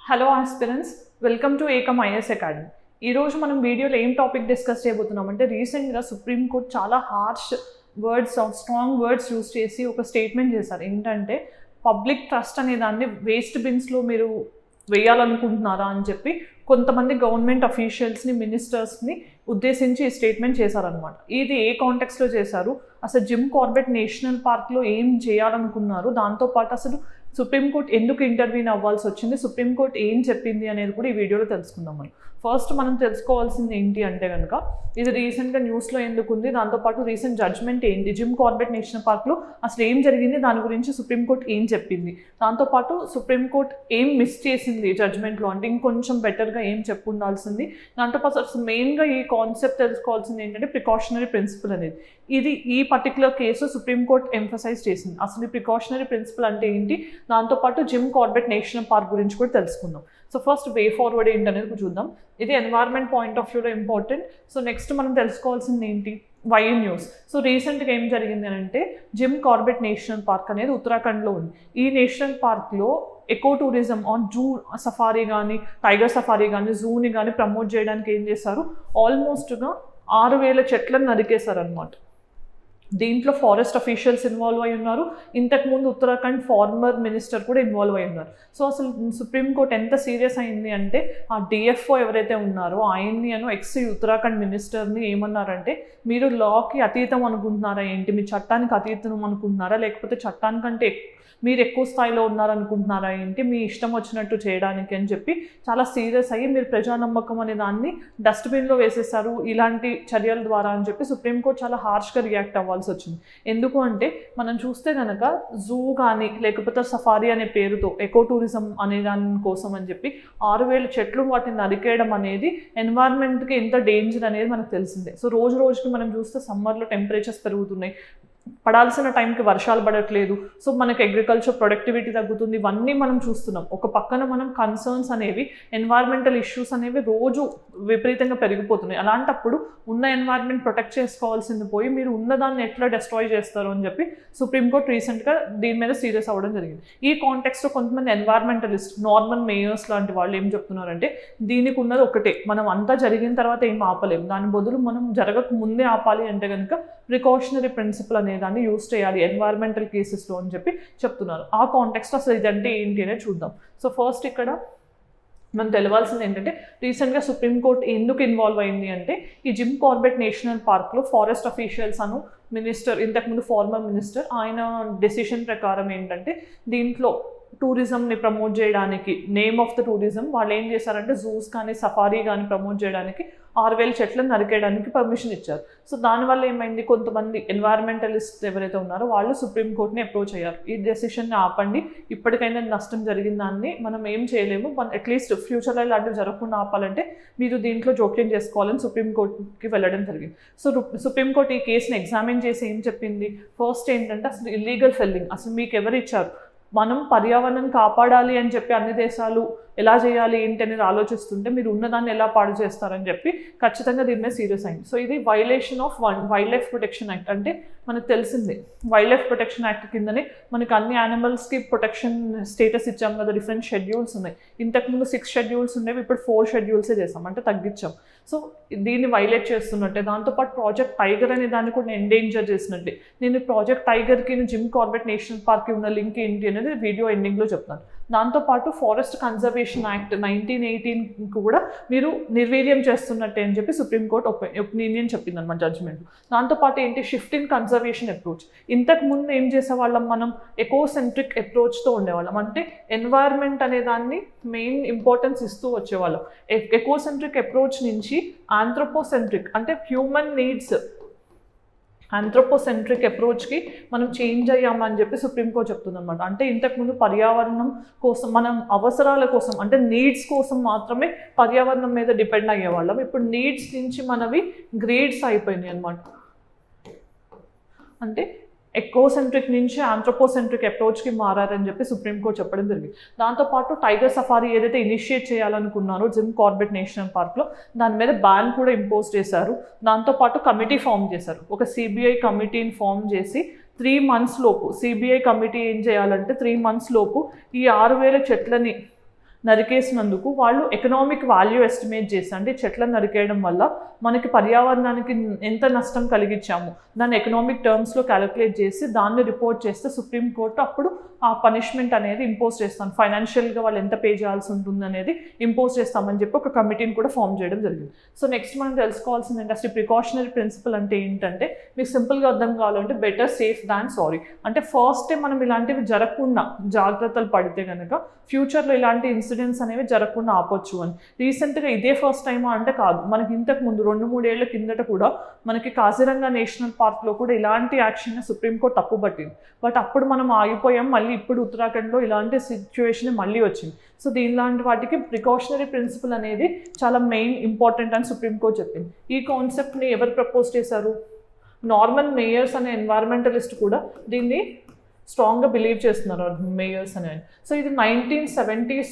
Hello aspirants, welcome to Ekam IAS academy. ఈరోజు మనం వీడియోలో ఏం టాపిక్ డిస్కస్ చేయబోతున్నామంటే రీసెంట్గా సుప్రీంకోర్టు చాలా harsh words strong words use చేసి ఒక స్టేట్మెంట్ చేశారు. ఏంటంటే పబ్లిక్ ట్రస్ట్ అనే దాన్ని వేస్ట్ బిన్స్లో మీరు వేయాలనుకుంటున్నారా అని చెప్పి కొంతమంది గవర్నమెంట్ అఫీషియల్స్ని మినిస్టర్స్ని ఉద్దేశించి ఈ స్టేట్మెంట్ చేశారనమాట. ఇది ఏ కాంటెక్స్లో చేశారు, అసలు జిమ్ కార్బెట్ నేషనల్ పార్క్లో ఏం చేయాలనుకున్నారు, దాంతోపాటు అసలు సుప్రీంకోర్టు ఎందుకు ఇంటర్వ్యూన్ అవ్వాల్సి వచ్చింది, సుప్రీంకోర్టు ఏం చెప్పింది అనేది కూడా ఈ వీడియోలో తెలుసుకుందాం. ఫస్ట్ మనం తెలుసుకోవాల్సింది ఏంటి అంటే కనుక ఇది రీసెంట్గా న్యూస్లో ఎందుకు ఉంది, దాంతోపాటు రీసెంట్ జడ్జ్మెంట్ ఏంటి, జిమ్ కార్బెట్ నేషనల్ పార్క్లో అసలు ఏం జరిగింది, దాని గురించి సుప్రీంకోర్టు ఏం చెప్పింది, దాంతోపాటు సుప్రీంకోర్టు ఏం మిస్ చేసింది జడ్జ్మెంట్లో, అంటే ఇంకొంచెం బెటర్గా ఏం చెప్పు ఉండాల్సింది. దాంతోపాటు అసలు మెయిన్గా ఈ కాన్సెప్ట్ తెలుసుకోవాల్సింది ఏంటంటే ప్రికాషనరీ ప్రిన్సిపల్ అనేది. ఇది ఈ పర్టికులర్ కేసు సుప్రీంకోర్టు ఎంఫసైజ్ చేసింది. అసలు ఈ ప్రికాషనరీ ప్రిన్సిపల్ అంటే ఏంటి, దాంతోపాటు జిమ్ కార్బెట్ నేషనల్ పార్క్ గురించి కూడా తెలుసుకుందాం. సో ఫస్ట్ వే ఫార్వర్డ్ ఏంటనేది చూద్దాం. ఇది ఎన్వైర్న్మెంట్ పాయింట్ ఆఫ్ వ్యూలో ఇంపార్టెంట్. సో నెక్స్ట్ మనం తెలుసుకోవాల్సింది ఏంటి, వై న్యూస్. సో రీసెంట్గా ఏం జరిగింది అంటే జిమ్ కార్బెట్ నేషనల్ పార్క్ అనేది ఉత్తరాఖండ్లో ఉంది. ఈ నేషనల్ పార్క్లో eco tourism on zoo safari కానీ, టైగర్ సఫారీ కానీ, జూని కానీ ప్రమోట్ చేయడానికి ఏం చేశారు, ఆల్మోస్ట్గా 6,000 చెట్లను నరికేశారు అనమాట. దీంట్లో ఫారెస్ట్ అఫీషియల్స్ ఇన్వాల్వ్ అయి ఉన్నారు. ఇంతకుముందు ఉత్తరాఖండ్ ఫార్మర్ మినిస్టర్ కూడా ఇన్వాల్వ్ అయి ఉన్నారు. సో అసలు సుప్రీంకోర్టు ఎంత సీరియస్ అయింది అంటే ఆ డిఎఫ్ఓ ఎవరైతే ఉన్నారో ఆయన్ని ఎక్స్ ఉత్తరాఖండ్ మినిస్టర్ని ఏమన్నారంటే, మీరు లాకి అతీతం అనుకుంటున్నారా ఏంటి, మీ చట్టానికి అతీతం అనుకుంటున్నారా, లేకపోతే చట్టానికంటే మీరు ఎక్కువ స్థాయిలో ఉన్నారనుకుంటున్నారా ఏంటి, మీ ఇష్టం వచ్చినట్టు చేయడానికి అని చెప్పి చాలా సీరియస్ అయ్యి మీరు ప్రజానమ్మకం అనే దాన్ని డస్ట్బిన్లో వేసేసారు ఇలాంటి చర్యల ద్వారా అని చెప్పి సుప్రీంకోర్టు చాలా హార్ష్గా రియాక్ట్ అవ్వాల్సి వచ్చింది. ఎందుకు అంటే మనం చూస్తే కనుక జూ కానీ లేకపోతే సఫారీ అనే పేరుతో ఎకో టూరిజం అనే దాని కోసం అని చెప్పి 6,000 చెట్లు వాటిని నరికేయడం అనేది ఎన్వైర్న్మెంట్కి ఎంత డేంజర్ అనేది మనకు తెలిసిందే. సో రోజు రోజుకి మనం చూస్తే సమ్మర్లో టెంపరేచర్స్ పెరుగుతున్నాయి, పడాల్సిన టైంకి వర్షాలు పడట్లేదు. సో మనకి అగ్రికల్చర్ ప్రొడక్టివిటీ తగ్గుతుంది. ఇవన్నీ మనం చూస్తున్నాం. ఒక పక్కన మనం కన్సర్న్స్ అనేవి, ఎన్వైర్మెంటల్ ఇష్యూస్ అనేవి రోజు విపరీతంగా పెరిగిపోతున్నాయి. అలాంటప్పుడు ఉన్న ఎన్వైర్మెంట్ ప్రొటెక్ట్ చేసుకోవాల్సింది పోయి మీరు ఉన్నదాన్ని ఎట్లా డిస్ట్రాయ్ చేస్తారు అని చెప్పి సుప్రీంకోర్టు రీసెంట్గా దీని మీద సీరియస్ అవ్వడం జరిగింది. ఈ కాంటెక్స్లో కొంతమంది ఎన్వైర్మెంటలిస్ట్, నార్మల్ మేయర్స్ లాంటి వాళ్ళు ఏం చెప్తున్నారంటే, దీనికి ఉన్నది ఒకటే, మనం అంతా జరిగిన తర్వాత ఏం ఆపలేము, దాని బదులు మనం జరగక ముందే ఆపాలి అంటే కనుక ప్రికాషనరీ ప్రిన్సిపల్ అనే దాన్ని యూస్ చేయాలి ఎన్వైర్మెంటల్ కేసెస్లో అని చెప్పి చెప్తున్నారు. ఆ కాంటెక్స్లో అసలు ఇదంటే ఏంటి అనేది చూద్దాం. సో ఫస్ట్ ఇక్కడ మనం తెలవాల్సింది ఏంటంటే రీసెంట్గా సుప్రీంకోర్టు ఎందుకు ఇన్వాల్వ్ అయింది అంటే, ఈ జిమ్ కార్బెట్ నేషనల్ పార్క్లో ఫారెస్ట్ అఫీషియల్స్ మినిస్టర్, ఇంతకుముందు ఫార్మర్ మినిస్టర్, ఆయన డెసిషన్ ప్రకారం ఏంటంటే దీంట్లో టూరిజంని ప్రమోట్ చేయడానికి, నేమ్ ఆఫ్ ద టూరిజం వాళ్ళు ఏం చేశారంటే జూస్ కానీ సఫారీ కానీ ప్రమోట్ చేయడానికి 6,000 చెట్లను నరికేయడానికి పర్మిషన్ ఇచ్చారు. సో దానివల్ల ఏమైంది, కొంతమంది ఎన్వైర్మెంటలిస్ట్ ఎవరైతే ఉన్నారో వాళ్ళు సుప్రీంకోర్టుని అప్రోచ్ అయ్యారు, ఈ డెసిషన్ని ఆపండి, ఇప్పటికైనా నష్టం జరిగిన దాన్ని మనం ఏం చేయలేము, అట్లీస్ట్ ఫ్యూచర్లో ఇలాంటివి జరగకుండా ఆపాలంటే మీరు దీంట్లో జోక్యం చేసుకోవాలని సుప్రీంకోర్టుకి వెళ్ళడం జరిగింది. సో సుప్రీంకోర్టు ఈ కేసుని ఎగ్జామిన్ చేసి ఏం చెప్పింది, ఫస్ట్ ఏంటంటే అసలు ఇల్లీగల్ ఫెల్లింగ్ అసలు మీకు ఎవరు ఇచ్చారు, మనం పర్యావరణం కాపాడాలి అని చెప్పి అన్ని దేశాలు ఎలా చేయాలి ఏంటి అనేది ఆలోచిస్తుంటే మీరు ఉన్నదాన్ని ఎలా పాడు చేస్తారని చెప్పి ఖచ్చితంగా దీని మీద సీరియస్ అయింది. సో ఇది violation of wild life protection act. అంటే మనకు తెలిసిందే వైల్డ్ లైఫ్ ప్రొటెక్షన్ యాక్ట్ కిందనే మనకి అన్ని యానిమల్స్కి ప్రొటెక్షన్ స్టేటస్ ఇచ్చాం కదా, డిఫరెంట్ షెడ్యూల్స్ ఉన్నాయి. ఇంతకుముందు 6 షెడ్యూల్స్ ఉండేవి, ఇప్పుడు 4 షెడ్యూల్సే చేసాం, అంటే తగ్గించాం. సో దీన్ని వైలేట్ చేస్తున్నట్టే. దాంతోపాటు ప్రాజెక్ట్ టైగర్ అనే దాన్ని కూడా ఎండేంజర్ చేసినట్టే. నేను ప్రాజెక్ట్ టైగర్కి జిమ్ కార్బెట్ నేషనల్ పార్క్కి ఉన్న లింక్ ఏంటి అనేది వీడియో ఎండింగ్లో చెప్తాను. దాంతోపాటు ఫారెస్ట్ కన్జర్వేషన్ యాక్ట్ 1918 కూడా మీరు నిర్వీర్యం చేస్తున్నట్టే అని చెప్పి సుప్రీంకోర్టు ఒపీనియన్ చెప్పింది అనమాట జడ్జ్మెంట్. దాంతోపాటు ఏంటి, షిఫ్ట్ ఇన్ కన్జర్వేషన్ అప్రోచ్. ఇంతకుముందు ఏం చేసేవాళ్ళం, మనం ఎకోసెంట్రిక్ అప్రోచ్తో ఉండేవాళ్ళం, అంటే ఎన్వైర్న్మెంట్ అనే దాన్ని మెయిన్ ఇంపార్టెన్స్ ఇస్తూ వచ్చేవాళ్ళం. ఎకోసెంట్రిక్ అప్రోచ్ నుంచి ఆంథ్రోపోసెంట్రిక్ అంటే హ్యూమన్ నీడ్స్ ఆంథ్రోపోసెంట్రిక్ అప్రోచ్కి మనం చేంజ్ అయ్యామని చెప్పి సుప్రీంకోర్టు చెప్తుంది అనమాట. అంటే ఇంతకుముందు పర్యావరణం కోసం, మనం అవసరాల కోసం అంటే నీడ్స్ కోసం మాత్రమే పర్యావరణం మీద డిపెండ్ అయ్యేవాళ్ళం. ఇప్పుడు నీడ్స్ నుంచి మనవి గ్రేడ్స్ అయిపోయినాయి అనమాట. అంటే ఎకోసెంట్రిక్ నుంచి ఆంథ్రోపోసెంట్రిక్ అప్రోచ్కి మారారని చెప్పి సుప్రీంకోర్టు చెప్పడం జరిగింది. దాంతోపాటు టైగర్ సఫారీ ఏదైతే ఇనిషియేట్ చేయాలనుకున్నారో జిమ్ కార్బెట్ నేషనల్ పార్క్లో దాని మీద బ్యాన్ కూడా ఇంపోజ్ చేశారు. దాంతోపాటు కమిటీ ఫామ్ చేశారు, ఒక సిబిఐ కమిటీని ఫామ్ చేసి 3 months లోపు సిబిఐ కమిటీ ఏం చేయాలంటే 3 months లోపు ఈ 6,000 చెట్లని నరికేసినందుకు వాళ్ళు ఎకనామిక్ వాల్యూ ఎస్టిమేట్ చేసి, అంటే చెట్లను నరికేయడం వల్ల మనకి పర్యావరణానికి ఎంత నష్టం కలిగించాము దాన్ని ఎకనామిక్ టర్మ్స్లో క్యాలిక్యులేట్ చేసి దాన్ని రిపోర్ట్ చేస్తే సుప్రీంకోర్టు అప్పుడు ఆ పనిష్మెంట్ అనేది ఇంపోజ్ చేస్తాం, ఫైనాన్షియల్గా వాళ్ళు ఎంత పే చేయాల్సి ఉంటుంది అనేది ఇంపోజ్ చేస్తామని చెప్పి ఒక కమిటీని కూడా ఫామ్ చేయడం జరిగింది. సో నెక్స్ట్ మనం తెలుసుకోవాల్సింది ఏంటి, అసలు ప్రికాషనరీ ప్రిన్సిపల్ అంటే ఏంటంటే మీకు సింపుల్గా అర్థం కావాలంటే బెటర్ సేఫ్ దాన్ సారీ. అంటే ఫస్ట్ మనం ఇలాంటివి జరగకుండా జాగ్రత్తలు పడితే కనుక ఫ్యూచర్లో ఇలాంటి ఇన్సిడెంట్స్ అనేవి జరగకుండా ఆపొచ్చు అని. రీసెంట్గా ఇదే ఫస్ట్ టైమా అంటే కాదు, మనకి ఇంతకు ముందు 2-3 ఏళ్ల కిందట కూడా మనకి కాజిరంగా నేషనల్ పార్క్లో కూడా ఇలాంటి యాక్షన్ సుప్రీంకోర్టు తప్పుపట్టింది. బట్ అప్పుడు మనం ఆగిపోయాం, మళ్ళీ ఇప్పుడు ఉత్తరాఖండ్లో ఇలాంటి సిచ్యువేషన్ మళ్ళీ వచ్చింది. సో దీనిలాంటి వాటికి ప్రికాషనరీ ప్రిన్సిపల్ అనేది చాలా మెయిన్ ఇంపార్టెంట్ అని సుప్రీంకోర్టు చెప్పింది. ఈ కాన్సెప్ట్ని ఎవరు ప్రపోజ్ చేశారు, నార్మన్ మేయర్స్ అనే ఎన్వైరన్మెంటలిస్ట్ కూడా దీన్ని స్ట్రాంగ్గా బిలీవ్ చేస్తున్నారు, మేయర్స్ అనే. సో ఇది 1970s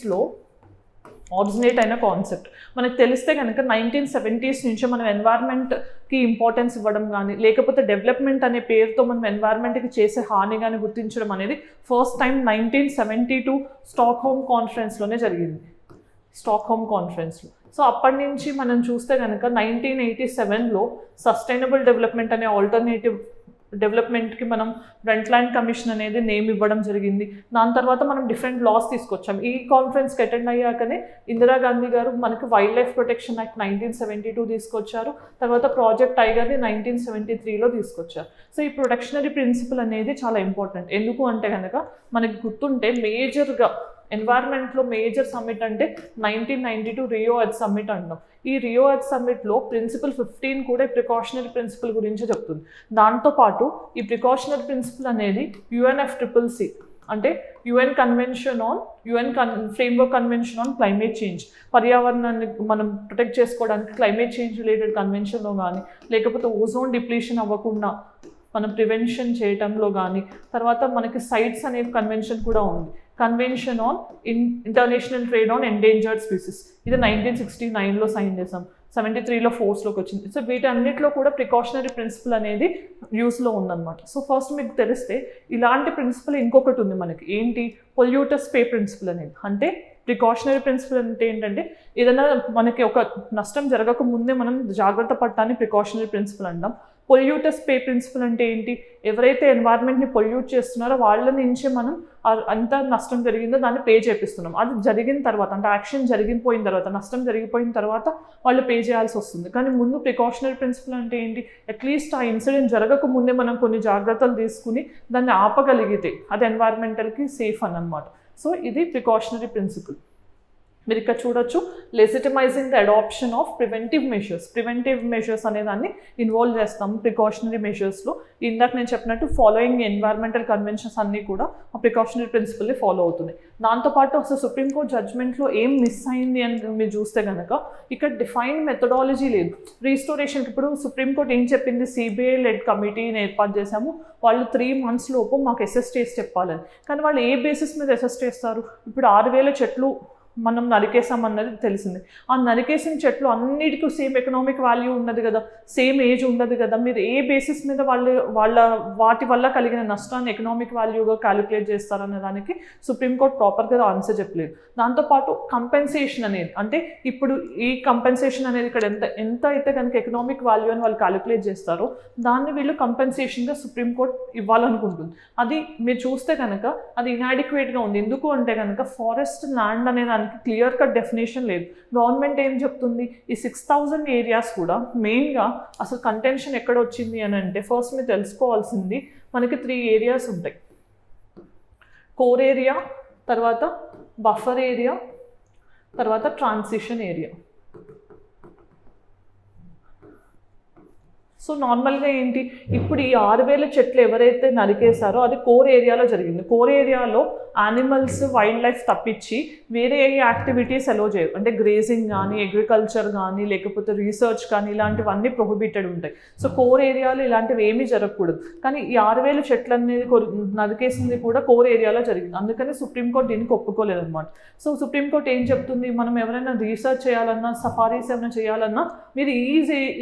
ఆరిజినేట్ అయిన కాన్సెప్ట్. మనకు తెలిస్తే కనుక 1970s నుంచి మనం ఎన్వైర్న్మెంట్కి ఇంపార్టెన్స్ ఇవ్వడం కానీ లేకపోతే డెవలప్మెంట్ అనే పేరుతో మనం ఎన్వైర్న్మెంట్కి చేసే హాని కానీ గుర్తించడం అనేది ఫస్ట్ టైం 1972 స్టాక్హోమ్ కాన్ఫరెన్స్లోనే జరిగింది, స్టాక్హోమ్ కాన్ఫరెన్స్లో. సో అప్పటి నుంచి మనం చూస్తే కనుక 1987లో సస్టైనబుల్ డెవలప్మెంట్ అనే ఆల్టర్నేటివ్ డెవలప్మెంట్కి మనం బ్రంట్లాండ్ కమిషన్ అనేది నేమ్ ఇవ్వడం జరిగింది. దాని తర్వాత మనం డిఫరెంట్ లాస్ తీసుకొచ్చాం. ఈ కాన్ఫరెన్స్కి అటెండ్ అయ్యాకనే ఇందిరాగాంధీ గారు మనకి వైల్డ్ లైఫ్ ప్రొటెక్షన్ యాక్ట్ 1972 తీసుకొచ్చారు. తర్వాత ప్రాజెక్ట్ టైగర్ని 1973లో తీసుకొచ్చారు. సో ఈ ప్రొటెక్షనరీ ప్రిన్సిపల్ అనేది చాలా ఇంపార్టెంట్. ఎందుకు అంటే కనుక మనకి గుర్తుంటే మేజర్గా ఎన్వైర్న్మెంట్లో మేజర్ సమ్మిట్ అంటే 1992 రియో ఎర్త్ సమ్మిట్ అంటాం. ఈ రియో ఎర్త్ సమ్మిట్లో ప్రిన్సిపల్ 15 కూడా ప్రికాషనరీ ప్రిన్సిపల్ గురించి చెప్తుంది. దాంతోపాటు ఈ ప్రికాషనరీ ప్రిన్సిపల్ అనేది UNFCCC అంటే UN framework convention on climate change, పర్యావరణాన్ని మనం ప్రొటెక్ట్ చేసుకోవడానికి క్లైమేట్ చేంజ్ రిలేటెడ్ కన్వెన్షన్లో కానీ లేకపోతే ఓజోన్ డిప్లీషన్ అవ్వకుండా మనం ప్రివెన్షన్ చేయటంలో కానీ, తర్వాత మనకి సైట్స్ అనే కన్వెన్షన్ కూడా ఉంది, convention on international trade on endangered species. ఇది 1969లో సైన్ చేసాం, 73లో ఫోర్స్లోకి వచ్చింది. సో వీటన్నిటిలో కూడా ప్రికాషనరీ ప్రిన్సిపల్ అనేది యూస్లో ఉందన్నమాట. సో ఫస్ట్ మీకు తెలిస్తే ఇలాంటి ప్రిన్సిపల్ ఇంకొకటి ఉంది మనకి, ఏంటి, పొల్యూటర్స్ పే ప్రిన్సిపల్ అనేది. అంటే ప్రికాషనరీ ప్రిన్సిపల్ అంటే ఏంటంటే ఏదైనా మనకి ఒక నష్టం జరగక ముందే మనం జాగ్రత్త పడటాన్ని ప్రికాషనరీ ప్రిన్సిపల్ అంటాం. పొల్యూటర్స్ పే ప్రిన్సిపల్ అంటే ఏంటి, ఎవరైతే ఎన్వైర్న్మెంట్ని పొల్యూట్ చేస్తున్నారో వాళ్ళ నుంచే మనం అంత నష్టం జరిగిందో దాన్ని పే చేపిస్తున్నాం. అది జరిగిన తర్వాత అంటే యాక్షన్ జరిగిపోయిన తర్వాత, నష్టం జరిగిపోయిన తర్వాత వాళ్ళు పే చేయాల్సి వస్తుంది. కానీ ముందు ప్రికాషనరీ ప్రిన్సిపల్ అంటే ఏంటి, అట్లీస్ట్ ఆ ఇన్సిడెంట్ జరగక ముందే మనం కొన్ని జాగ్రత్తలు తీసుకుని దాన్ని ఆపగలిగితే అది ఎన్వైర్న్మెంటల్కి సేఫ్ అన్నమాట. సో ఇది ప్రికాషనరీ ప్రిన్సిపల్. మీరు ఇక్కడ చూడొచ్చు, legitimizing the adoption of preventive measures అనే దాన్ని ఇన్వాల్వ్ చేస్తాము ప్రికాషనరీ మెషర్స్లో. ఇందాక నేను చెప్పినట్టు ఫాలోయింగ్ ఎన్వైర్న్మెంటల్ కన్వెన్షన్స్ అన్నీ కూడా ఆ ప్రికాషనరీ ప్రిన్సిపల్ని ఫాలో అవుతున్నాయి. దాంతోపాటు అసలు సుప్రీంకోర్టు జడ్జ్మెంట్లో ఏం మిస్ అయింది అని మీరు చూస్తే కనుక ఇక్కడ డిఫైన్డ్ మెథడాలజీ లేదు రీస్టోరేషన్కి. ఇప్పుడు సుప్రీంకోర్టు ఏం చెప్పింది, CBI లెడ్ కమిటీని ఏర్పాటు చేశాము, వాళ్ళు 3 months లోపు మాకు అసెస్ చేసి చెప్పాలని. కానీ వాళ్ళు ఏ బేసిస్ మీద అసెస్ చేస్తారు, ఇప్పుడు 6000 చెట్లు మనం నరికేసామన్నది తెలిసింది. ఆ నరికేసిన చెట్లు అన్నిటికీ సేమ్ ఎకనామిక్ వాల్యూ ఉండదు కదా, సేమ్ ఏజ్ ఉండదు కదా. మీరు ఏ బేసిస్ మీద వాటి వల్ల కలిగిన నష్టాన్ని ఎకనామిక్ వాల్యూగా క్యాలిక్యులేట్ చేస్తారన్న దానికి సుప్రీంకోర్టు ప్రాపర్గా ఆన్సర్ చెప్పలేదు. దాంతోపాటు కంపెన్సేషన్ అనేది, అంటే ఇప్పుడు ఈ కంపెన్సేషన్ అనేది ఇక్కడ ఎంత అయితే కనుక ఎకనామిక్ వాల్యూ అని వాళ్ళు క్యాలిక్యులేట్ చేస్తారో దాన్ని వీళ్ళు కంపెన్సేషన్గా సుప్రీంకోర్టు ఇవ్వాలనుకుంటుంది. అది మీరు చూస్తే కనుక అది ఇన్యాడిక్వేట్గా ఉంది. ఎందుకు అంటే కనుక ఫారెస్ట్ ల్యాండ్ అనే దానికి క్లియర్ కట్ డెఫినేషన్ లేదు. గవర్నమెంట్ ఏం చెప్తుంది, ఈ 6000 ఏరియాస్ కూడా మెయిన్గా అసలు కంటెన్షన్ ఎక్కడ వచ్చింది అని అంటే ఫస్ట్ మీరు తెలుసుకోవాల్సింది మనకి 3 ఏరియాస్ ఉంటాయి, కోర్ ఏరియా, తర్వాత బఫర్ ఏరియా, తర్వాత ట్రాన్సిషన్ ఏరియా. సో నార్మల్గా ఏంటి, ఇప్పుడు ఈ 6000 చెట్లు ఎవరైతే నరికేశారో అది కోర్ ఏరియాలో జరిగింది. కోర్ ఏరియాలో యానిమల్స్, వైల్డ్ లైఫ్ తప్పించి వేరే ఏ యాక్టివిటీస్ అలో చేయరు. అంటే గ్రేజింగ్ కానీ, అగ్రికల్చర్ కానీ, లేకపోతే రీసెర్చ్ కానీ ఇలాంటివన్నీ ప్రొహిబిటెడ్ ఉంటాయి. సో కోర్ ఏరియాలో ఇలాంటివి ఏమీ జరగకూడదు. కానీ ఈ 6000 చెట్లు అనేది నరికేసింది కూడా కోర్ ఏరియాలో జరిగింది. అందుకని సుప్రీంకోర్టు దీనికి ఒప్పుకోలేదు అనమాట. సో సుప్రీంకోర్టు ఏం చెప్తుంది, మనం ఎవరైనా రీసెర్చ్ చేయాలన్నా, సఫారీస్ ఏమైనా చేయాలన్నా మీరు ఈ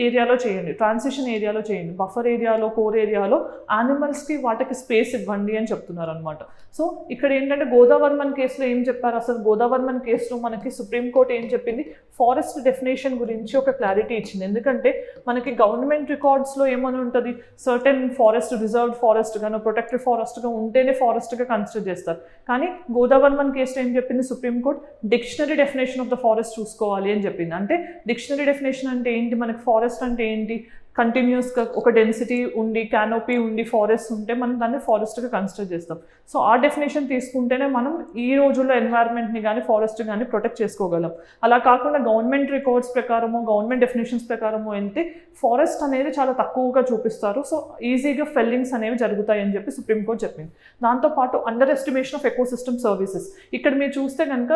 ఏరియాలో చేయండి, ట్రాన్సిషన్ ప్రొటెక్షన్ ఏరియాలో చేయండి, బఫర్ ఏరియాలో, కోర్ ఏరియాలో యానిమల్స్కి వాటికి స్పేస్ ఇవ్వండి అని చెప్తున్నారు అనమాట. సో ఇక్కడ ఏంటంటే గోదావర్మన్ కేసులో ఏం చెప్పారు, అసలు గోదావర్మన్ కేసులో మనకి సుప్రీంకోర్టు ఏం చెప్పింది, ఫారెస్ట్ డెఫినేషన్ గురించి ఒక క్లారిటీ ఇచ్చింది. ఎందుకంటే మనకి గవర్నమెంట్ రికార్డ్స్లో ఏమని ఉంటుంది, సర్టెన్ ఫారెస్ట్ రిజర్వ్డ్ ఫారెస్ట్ గాను ప్రొటెక్టెడ్ ఫారెస్ట్గా ఉంటేనే ఫారెస్ట్గా కన్సిడర్ చేస్తారు. కానీ గోదావర్మన్ కేసులో ఏం చెప్పింది supreme court, dictionary definition of the forest చూసుకోవాలి అని చెప్పింది. అంటే డిక్షనరీ డెఫినేషన్ అంటే ఏంటి, మనకి ఫారెస్ట్ అంటే ఏంటి, కంటిన్యూస్గా ఒక డెన్సిటీ ఉండి క్యానోపీ ఉండి ఫారెస్ట్ ఉంటే మనం దాన్ని ఫారెస్ట్గా కన్సిడర్ చేస్తాం. సో ఆ డెఫినేషన్ తీసుకుంటేనే మనం ఈ రోజుల్లో ఎన్వైర్న్మెంట్ని కానీ ఫారెస్ట్ కానీ ప్రొటెక్ట్ చేసుకోగలం. అలా కాకుండా గవర్నమెంట్ రికార్డ్స్ ప్రకారమో గవర్నమెంట్ డెఫినేషన్స్ ప్రకారమో వెళ్తే ఫారెస్ట్ అనేది చాలా తక్కువగా చూపిస్తారు. సో ఈజీగా ఫెల్లింగ్స్ అనేవి జరుగుతాయి అని చెప్పి సుప్రీంకోర్టు చెప్పింది. దాంతోపాటు under estimation of ecosystem services, ఇక్కడ మీరు చూస్తే కనుక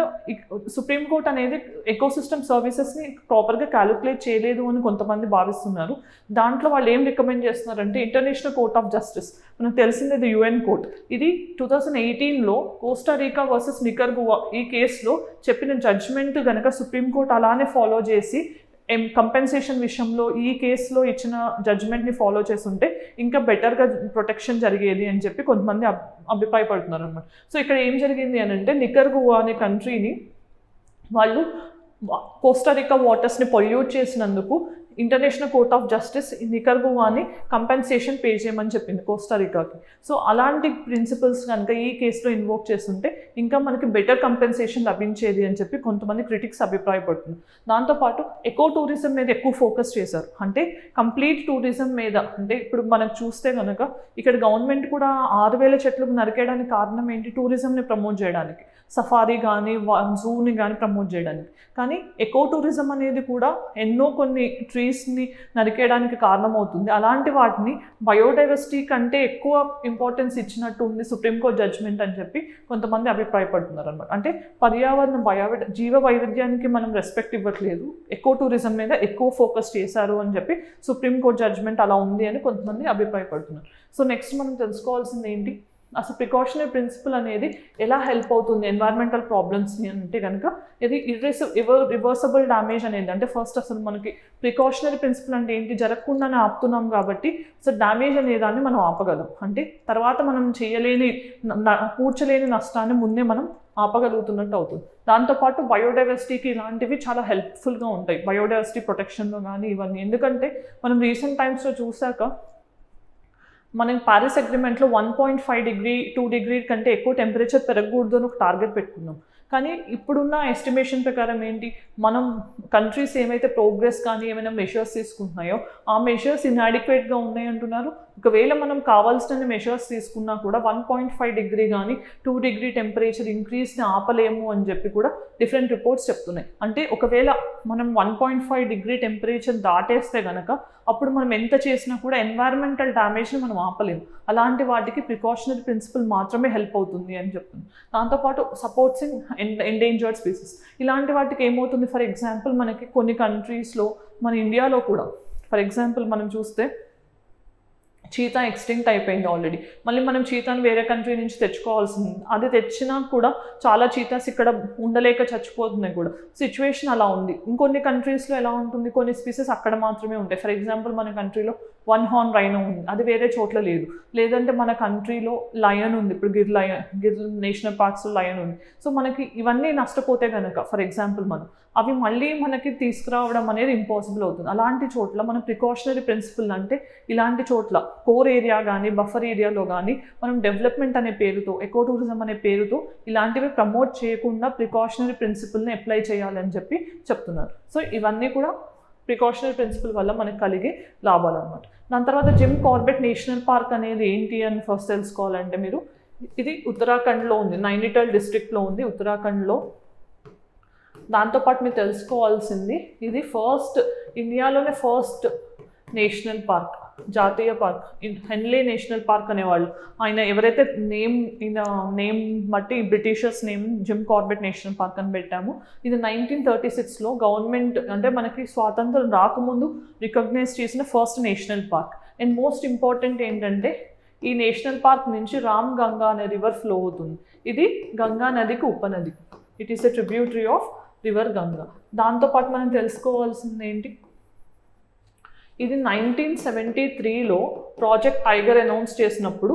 సుప్రీంకోర్టు అనేది ఎకోసిస్టమ్ సర్వీసెస్ని ప్రాపర్గా క్యాలిక్యులేట్ చేయలేదు అని కొంతమంది భావిస్తున్నారు. దాంట్లో వాళ్ళు ఏం రికమెండ్ చేస్తున్నారంటే ఇంటర్నేషనల్ కోర్ట్ ఆఫ్ జస్టిస్, మనకు తెలిసింది ఇది యుఎన్ కోర్ట్, ఇది 2018లో కోస్టారికా వర్సెస్ నికర్గువా ఈ కేసులో చెప్పిన జడ్జ్మెంట్ కనుక సుప్రీంకోర్టు అలానే ఫాలో చేసి కంపెన్సేషన్ విషయంలో ఈ కేసులో ఇచ్చిన జడ్జ్మెంట్ని ఫాలో చేస్తుంటే ఇంకా బెటర్గా ప్రొటెక్షన్ జరిగేది అని చెప్పి కొంతమంది అభిప్రాయపడుతున్నారు అనమాట. సో ఇక్కడ ఏం జరిగింది అని అంటే నికర్గువా అనే కంట్రీని వాళ్ళు కోస్టారికా వాటర్స్ని పొల్యూట్ చేసినందుకు ఇంటర్నేషనల్ కోర్ట్ ఆఫ్ జస్టిస్ నికర్గువాని కంపెన్సేషన్ పే చేయమని చెప్పింది కోస్టారికాకి. సో అలాంటి ప్రిన్సిపల్స్ కనుక ఈ కేసులో ఇన్వోక్ చేస్తుంటే ఇంకా మనకి బెటర్ కంపెన్సేషన్ లభించేది అని చెప్పి కొంతమంది క్రిటిక్స్ అభిప్రాయపడుతున్నారు. దాంతోపాటు ఎకో టూరిజం మీద ఎక్కువ ఫోకస్ చేశారు, అంటే కంప్లీట్ టూరిజం మీద. అంటే ఇప్పుడు మనం చూస్తే కనుక ఇక్కడ గవర్నమెంట్ కూడా 6,000 చెట్లు నరికేయడానికి కారణం ఏంటి, టూరిజంని ప్రమోట్ చేయడానికి, సఫారీ కానీ జూని కానీ ప్రమోట్ చేయడానికి. కానీ ఎకో టూరిజం అనేది కూడా ఎన్నో కొన్ని ట్రీస్ని నరికేయడానికి కారణమవుతుంది. అలాంటి వాటిని బయోడైవర్సిటీ కంటే ఎక్కువ ఇంపార్టెన్స్ ఇచ్చినట్టు ఉంది సుప్రీంకోర్టు జడ్జ్మెంట్ అని చెప్పి కొంతమంది అభిప్రాయపడుతున్నారు అనమాట. అంటే పర్యావరణ జీవ వైవిధ్యానికి మనం రెస్పెక్ట్ ఇవ్వట్లేదు, ఎకో టూరిజం మీద ఎక్కువ ఫోకస్ చేశారు అని చెప్పి సుప్రీంకోర్టు జడ్జ్మెంట్ అలా ఉంది అని కొంతమంది అభిప్రాయపడుతున్నారు. సో నెక్స్ట్ మనం తెలుసుకోవాల్సింది ఏంటి, అసలు ప్రికాషనరీ ప్రిన్సిపల్ అనేది ఎలా హెల్ప్ అవుతుంది ఎన్వైర్మెంటల్ ప్రాబ్లమ్స్ని అంటే కనుక, ఇది రివర్సబుల్ డ్యామేజ్ అనేది. అంటే ఫస్ట్ అసలు మనకి ప్రికాషనరీ ప్రిన్సిపల్ అంటే ఏంటి, జరగకుండానే ఆపుతున్నాం కాబట్టి అసలు డ్యామేజ్ అనే దాన్ని మనం ఆపగలం. అంటే తర్వాత మనం పూడ్చలేని నష్టాన్ని ముందే మనం ఆపగలుగుతున్నట్టు అవుతుంది. దాంతోపాటు బయోడైవర్సిటీకి ఇలాంటివి చాలా హెల్ప్ఫుల్గా ఉంటాయి, బయోడైవర్సిటీ ప్రొటెక్షన్లో కానీ ఇవన్నీ. ఎందుకంటే మనం రీసెంట్ టైమ్స్లో చూసాక మనం ప్యారిస్ అగ్రిమెంట్లో 1.5 డిగ్రీ 2 డిగ్రీ కంటే ఎక్కువ టెంపరేచర్ పెరగకూడదు అని ఒక టార్గెట్ పెట్టుకున్నాం. కానీ ఇప్పుడున్న ఎస్టిమేషన్ ప్రకారం ఏంటి, మనం కంట్రీస్ ఏమైతే ప్రోగ్రెస్ కానీ ఏమైనా మెషర్స్ తీసుకుంటున్నాయో ఆ మెషర్స్ ఇన్అడిక్వేట్గా ఉన్నాయి అంటున్నారు. ఒకవేళ మనం కావాల్సిన మెషర్స్ తీసుకున్నా కూడా 1.5 డిగ్రీ కానీ 2 డిగ్రీ టెంపరేచర్ ఇంక్రీస్ని ఆపలేము అని చెప్పి కూడా డిఫరెంట్ రిపోర్ట్స్ చెప్తున్నాయి. అంటే ఒకవేళ మనం 1.5 డిగ్రీ టెంపరేచర్ దాటేస్తే కనుక అప్పుడు మనం ఎంత చేసినా కూడా ఎన్వైర్మెంటల్ డ్యామేజ్ని మనం ఆపలేము. అలాంటి వాటికి ప్రికాషనరీ ప్రిన్సిపల్ మాత్రమే హెల్ప్ అవుతుంది అని చెప్తుంది. దాంతోపాటు సపోర్ట్సింగ్ ఎండేంజర్డ్ స్పీసీస్, ఇలాంటి వాటికి ఏమవుతుంది, ఫర్ ఎగ్జాంపుల్ మనకి కొన్ని కంట్రీస్లో, మన ఇండియాలో కూడా ఫర్ ఎగ్జాంపుల్ మనం చూస్తే చీతా ఎక్స్టింక్ట్ అయిపోయింది ఆల్రెడీ. మళ్ళీ మనం చీతాను వేరే కంట్రీ నుంచి తెచ్చుకోవాల్సింది, అది తెచ్చినా కూడా చాలా చీతాస్ ఇక్కడ ఉండలేక చచ్చిపోతున్నాయి కూడా. సిచ్యువేషన్ అలా ఉంది. ఇంకొన్ని కంట్రీస్లో ఎలా ఉంటుంది, కొన్ని స్పీసెస్ అక్కడ మాత్రమే ఉంటాయి. ఫర్ ఎగ్జాంపుల్ మన కంట్రీలో 1 హార్న్ రైనో ఉంది, అది వేరే చోట్ల లేదు. లేదంటే మన కంట్రీలో లయన్ ఉంది, ఇప్పుడు గిర్ నేషనల్ పార్క్స్లో లయన్ ఉంది. సో మనకి ఇవన్నీ నష్టపోతే కనుక ఫర్ ఎగ్జాంపుల్ అవి మళ్ళీ మనకి తీసుకురావడం అనేది ఇంపాసిబుల్ అవుతుంది. అలాంటి చోట్ల మన ప్రికాషనరీ ప్రిన్సిపల్ అంటే ఇలాంటి చోట్ల కోర్ ఏరియా కానీ బఫర్ ఏరియాలో కానీ మనం డెవలప్మెంట్ అనే పేరుతో, ఎకో టూరిజం అనే పేరుతో ఇలాంటివి ప్రమోట్ చేయకుండా ప్రికాషనరీ ప్రిన్సిపల్ని అప్లై చేయాలని చెప్పి చెప్తున్నారు. సో ఇవన్నీ కూడా ప్రికాషనరీ ప్రిన్సిపల్ వల్ల మనకు కలిగే లాభాలు అనమాట. దాని తర్వాత జిమ్ కార్బెట్ నేషనల్ పార్క్ అనేది ఏంటి అని ఫస్ట్ తెలుసుకోవాలంటే మీరు, ఇది ఉత్తరాఖండ్లో ఉంది, నైనిటాల్ డిస్ట్రిక్ట్లో ఉంది ఉత్తరాఖండ్లో. దాంతోపాటు మీరు తెలుసుకోవాల్సింది, ఇది ఇండియాలోనే ఫస్ట్ నేషనల్ పార్క్, జాతీయ పార్క్, హెన్లీ నేషనల్ పార్క్ అనేవాళ్ళు. ఆయన ఎవరైతే నేమ్ బట్టి Britishers name Jim Corbett national park అని పెట్టాము. ఇది 1936లో గవర్నమెంట్, అంటే మనకి స్వాతంత్రం రాకముందు రికగ్నైజ్ చేసిన first national park. And most important ఏంటంటే ఈ నేషనల్ పార్క్ నుంచి రామ్ గంగా అనే రివర్ ఫ్లో అవుతుంది. ఇది గంగా నదికి ఉపనది, it is a tributary of river Ganga. దాంతోపాటు మనం తెలుసుకోవాల్సింది ఏంటి, ఇది 1973లో ప్రాజెక్ట్ టైగర్ అనౌన్స్ చేసినప్పుడు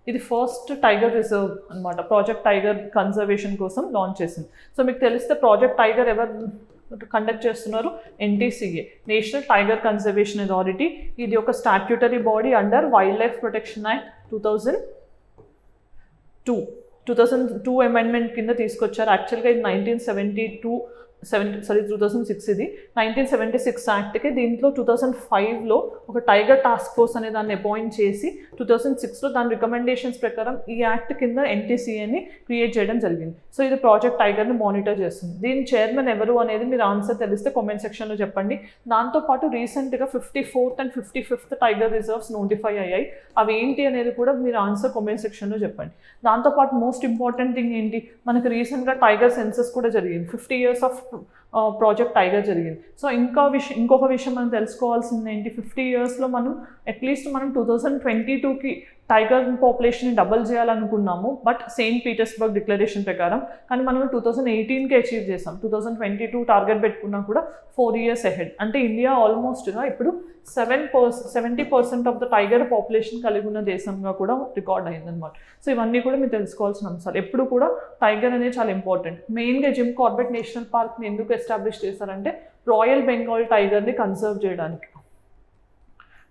ఇది ఫస్ట్ టైగర్ రిజర్వ్ అనమాట. ప్రాజెక్ట్ టైగర్ కన్జర్వేషన్ కోసం లాంచ్ చేసింది. సో మీకు తెలిస్తే ప్రాజెక్ట్ టైగర్ ఎవరు కండక్ట్ చేస్తున్నారు? NTCA, national tiger conservation authority. ఇది ఒక statutory body under wild life protection act 2002 amendment కింద తీసుకొచ్చారు. యాక్చువల్గా ఇది 2006 ఇది 1976 యాక్ట్కి. దీంట్లో 2005లో ఒక టైగర్ టాస్క్ ఫోర్స్ అనే దాన్ని అపాయింట్ చేసి 2006లో దాని రికమెండేషన్స్ ప్రకారం ఈ యాక్ట్ కింద NTCAని క్రియేట్ చేయడం జరిగింది. సో ఇది ప్రాజెక్ట్ టైగర్ని మానిటర్ చేస్తుంది. దీని చైర్మన్ ఎవరు అనేది మీరు ఆన్సర్ తెలిస్తే కామెంట్ సెక్షన్లో చెప్పండి. దాంతోపాటు రీసెంట్గా 54th and 55th tiger reserves notify అయ్యాయి. అవి ఏంటి అనేది కూడా మీరు ఆన్సర్ కామెంట్ సెక్షన్లో చెప్పండి. దాంతోపాటు మోస్ట్ ఇంపార్టెంట్ థింగ్ ఏంటి, మనకు రీసెంట్గా టైగర్ సెన్సస్ కూడా జరిగింది. 50 years ఆఫ్ ప్రాజెక్ట్ టైగర్ జరిగింది. సో ఇంకొక విషయం మనం తెలుసుకోవాల్సింది ఏంటి, 50 yearsలో మనం అట్లీస్ట్ 2022కి టైగర్ పాపులేషన్ని డబల్ చేయాలనుకున్నాము. బట్ సెయింట్ పీటర్స్బర్గ్ డిక్లరేషన్ ప్రకారం. కానీ మనం 2018కి అచీవ్ చేసాం. 2022 టార్గెట్ పెట్టుకున్నా కూడా 4 years అహెడ్. అంటే ఇండియా ఆల్మోస్ట్గా ఇప్పుడు 70% ఆఫ్ ద టైగర్ పాపులేషన్ కలిగి ఉన్న దేశంగా కూడా రికార్డ్ అయిందనమాట. సో ఇవన్నీ కూడా మీరు తెలుసుకోవాల్సిన అంశాలు. ఎప్పుడు కూడా టైగర్ అనేది చాలా ఇంపార్టెంట్. మెయిన్గా జిమ్ కార్బెట్ నేషనల్ పార్క్ని ఎందుకు ఎస్టాబ్లిష్ చేశారంటే రాయల్ బెంగాల్ టైగర్ని కన్సర్వ్ చేయడానికి.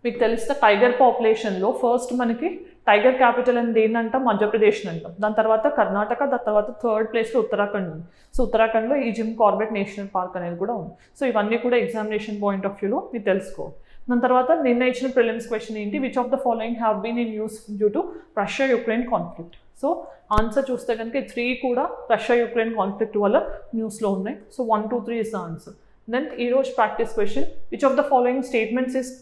మీకు తెలిస్తే టైగర్ పాపులేషన్లో ఫస్ట్ మనకి టైగర్ క్యాపిటల్ అని దేన్నంట, మధ్యప్రదేశ్ అంటాం. దాని తర్వాత కర్ణాటక, దాని తర్వాత 3rd ప్లేస్లో ఉత్తరాఖండ్ ఉంది. సో ఉత్తరాఖండ్లో ఈ జిమ్ కార్బెట్ నేషనల్ పార్క్ అనేది కూడా ఉంది. సో ఇవన్నీ కూడా ఎగ్జామినేషన్ పాయింట్ ఆఫ్ వ్యూలో మీరు తెలుసుకోవాలి. దాని తర్వాత నిన్న ఇచ్చిన ప్రిలిమ్స్ క్వశ్చన్ ఏంటి, which of the following have been in use due to Russia Ukraine conflict. So answer చూస్తే కనుక 3 కూడా రష్యా-యుక్రెయిన్ కాన్ఫ్లిక్ట్ వల్ల న్యూస్లో ఉన్నాయి. So 1, 2, 3 is the answer. Then ఈరోజు practice question, which of the following statements is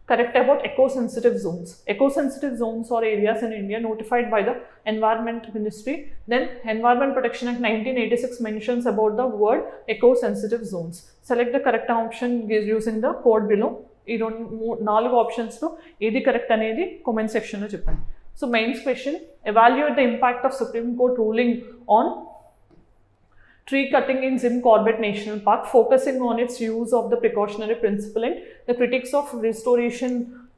correct about eco-sensitive zones. Eco-sensitive zones or areas in India notified by the Environment Ministry. Then Environment Protection Act 1986 mentions about the word eco-sensitive zones. Select the correct option using the code below. ఈ 4 ఆప్షన్స్లో ఏది correct అనేది comment సెక్షన్లో చెప్పండి. So mains question, evaluate the impact of Supreme Court ruling on tree cutting in Jim Corbett National Park, focusing on its use of the precautionary principle and the critics of restoration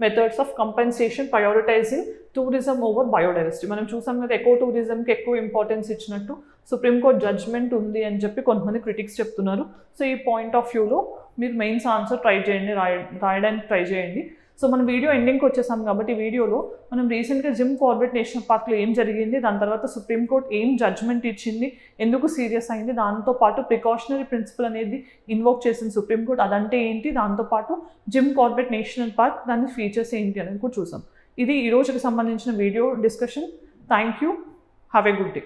methods of compensation, prioritizing tourism over biodiversity. మనం చూసాం కదా, echo టూరిజంకి ఎక్కువ importance ఇచ్చినట్టు supreme court judgement ఉంది అని చెప్పి కొంతమంది critics చెప్తున్నారు. సో ఈ పాయింట్ ఆఫ్ వ్యూలో మీరు మెయిన్స్ ఆన్సర్ ట్రై చేయండి, రాయడానికి ట్రై చేయండి. సో మనం వీడియో ఎండింగ్కి వచ్చేసాం కాబట్టి ఈ వీడియోలో మనం రీసెంట్గా జిమ్ కార్బెట్ నేషనల్ పార్క్లో ఏం జరిగింది, దాని తర్వాత సుప్రీంకోర్టు ఏం జడ్జ్మెంట్ ఇచ్చింది, ఎందుకు సీరియస్ అయింది, దాంతోపాటు ప్రికాషనరీ ప్రిన్సిపల్ అనేది ఇన్వోక్ చేసింది సుప్రీంకోర్టు, అదంటే ఏంటి, దాంతోపాటు జిమ్ కార్బెట్ నేషనల్ పార్క్ దాని ఫీచర్స్ ఏంటి అనేది కూడా చూసాం. ఇది ఈ రోజుకి సంబంధించిన video discussion. Thank you. Have a good day.